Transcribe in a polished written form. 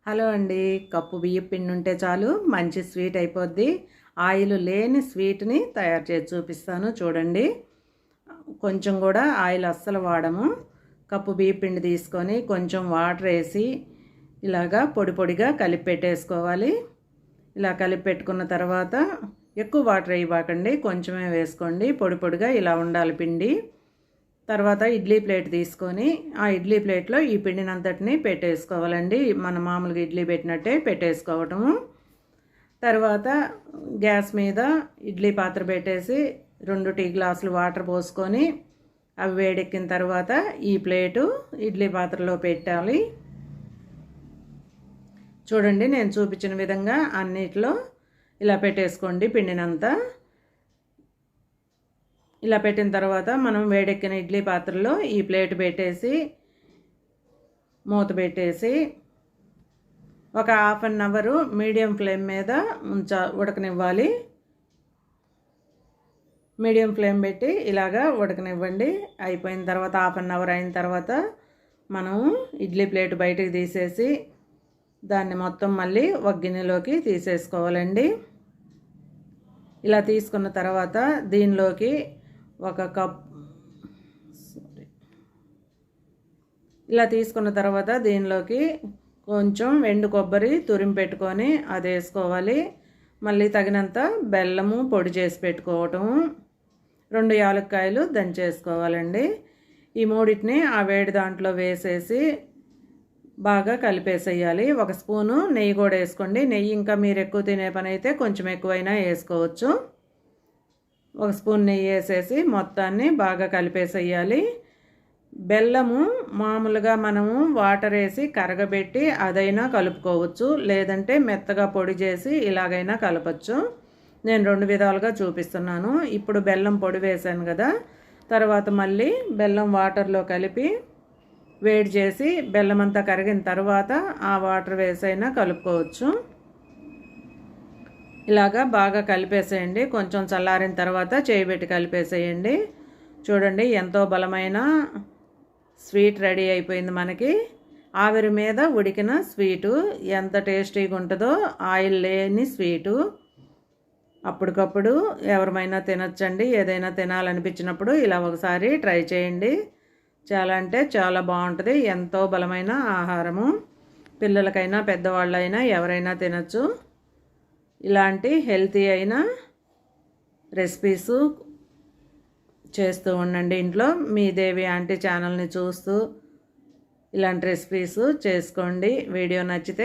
Hello అండి. Cup బియ్యం పిండి ఉంటే చాలు మంచి స్వీట్ అయిపోద్ది. ఆయిల్ లేని స్వీట్ని తయారు చేసి చూపిస్తాను చూడండి. కొంచెం కూడా ఆయిల్ అస్సలు వాడము. కప్పు బియ్యం పిండి తీసుకొని కొంచెం వాటర్ వేసి ఇలాగా పొడి పొడిగా కలిపి పెట్టేసుకోవాలి. ఇలా కలిపి పెట్టుకున్న తర్వాత ఎక్కువ వాటర్ వేయబాకండి, కొంచెమే వేసుకోండి. పొడి పొడిగా ఇలా ఉండాలి పిండి. తర్వాత ఇడ్లీ ప్లేట్ తీసుకొని ఆ ఇడ్లీ ప్లేట్లో ఈ పిండినంతటిని పెట్టేసుకోవాలండి. మన మామూలుగా ఇడ్లీ పెట్టినట్టే పెట్టేసుకోవటము. తర్వాత గ్యాస్ మీద ఇడ్లీ పాత్ర పెట్టేసి 2 టీ గ్లాసులు వాటర్ పోసుకొని అవి వేడెక్కిన తర్వాత ఈ ప్లేటు ఇడ్లీ పాత్రలో పెట్టాలి. చూడండి, నేను చూపించిన విధంగా అన్నిట్లో ఇలా పెట్టేసుకోండి పిండినంతా. ఇలా పెట్టిన తర్వాత మనం వేడెక్కిన ఇడ్లీ పాత్రలో ఈ ప్లేట్ పెట్టేసి మూత పెట్టేసి ఒక half an hour medium flame మీద ఉడకనివ్వాలి. మీడియం ఫ్లేమ్ పెట్టి ఇలాగా ఉడకనివ్వండి. అయిపోయిన తర్వాత హాఫ్ అన్ అవర్ అయిన తర్వాత మనం ఇడ్లీ ప్లేట్ బయటకు తీసేసి దాన్ని మొత్తం మళ్ళీ ఒక గిన్నెలోకి తీసేసుకోవాలండి. ఇలా తీసుకున్న తర్వాత దీనిలోకి ఒక కప్ ఇలా తీసుకున్న తర్వాత దీనిలోకి కొంచెం ఎండు కొబ్బరి తురిమి పెట్టుకొని అది వేసుకోవాలి. మళ్ళీ తగినంత బెల్లము పొడి చేసి పెట్టుకోవటము, 2 యాలక్కాయలు దంచేసుకోవాలండి. ఈ మూడింటిని ఆ వేడి దాంట్లో వేసేసి బాగా కలిపేసేయాలి. 1 స్పూను నెయ్యి కూడా వేసుకోండి. నెయ్యి ఇంకా మీరు ఎక్కువ తినే పని అయితే కొంచెం ఎక్కువైనా వేసుకోవచ్చు. 1 స్పూన్ నెయ్యి వేసేసి మొత్తాన్ని బాగా కలిపేసేయాలి. బెల్లము మామూలుగా మనము వాటర్ వేసి కరగబెట్టి అదైనా కలుపుకోవచ్చు, లేదంటే మెత్తగా పొడి చేసి ఇలాగైనా కలపచ్చు. నేను 2 విధాలుగా చూపిస్తున్నాను. ఇప్పుడు బెల్లం పొడి వేసాను కదా, తర్వాత మళ్ళీ బెల్లం వాటర్లో కలిపి వేడి చేసి బెల్లం అంతా కరిగిన తర్వాత ఆ వాటర్ వేసైనా కలుపుకోవచ్చు. ఇలాగా బాగా కలిపేసేయండి. కొంచెం చల్లారిన తర్వాత చేయబెట్టి కలిపేసేయండి. చూడండి, ఎంతో బలమైన స్వీట్ రెడీ అయిపోయింది మనకి. ఆవిరి మీద ఉడికిన స్వీటు ఎంత టేస్టీగా ఉంటుందో, ఆయిల్ లేని స్వీటు. అప్పటికప్పుడు ఎవరమైనా తినొచ్చండి. ఏదైనా తినాలనిపించినప్పుడు ఇలా ఒకసారి ట్రై చేయండి. చాలా అంటే చాలా బాగుంటుంది. ఎంతో బలమైన ఆహారము. పిల్లలకైనా పెద్దవాళ్ళైనా ఎవరైనా తినచ్చు. ఇలాంటి హెల్తీ అయిన రెసిపీసు చేస్తూ ఉండండి ఇంట్లో. మీ దేవి ఆంటీ ఛానల్ని చూస్తూ ఇలాంటి రెసిపీసు చేసుకోండి. వీడియో నచ్చితే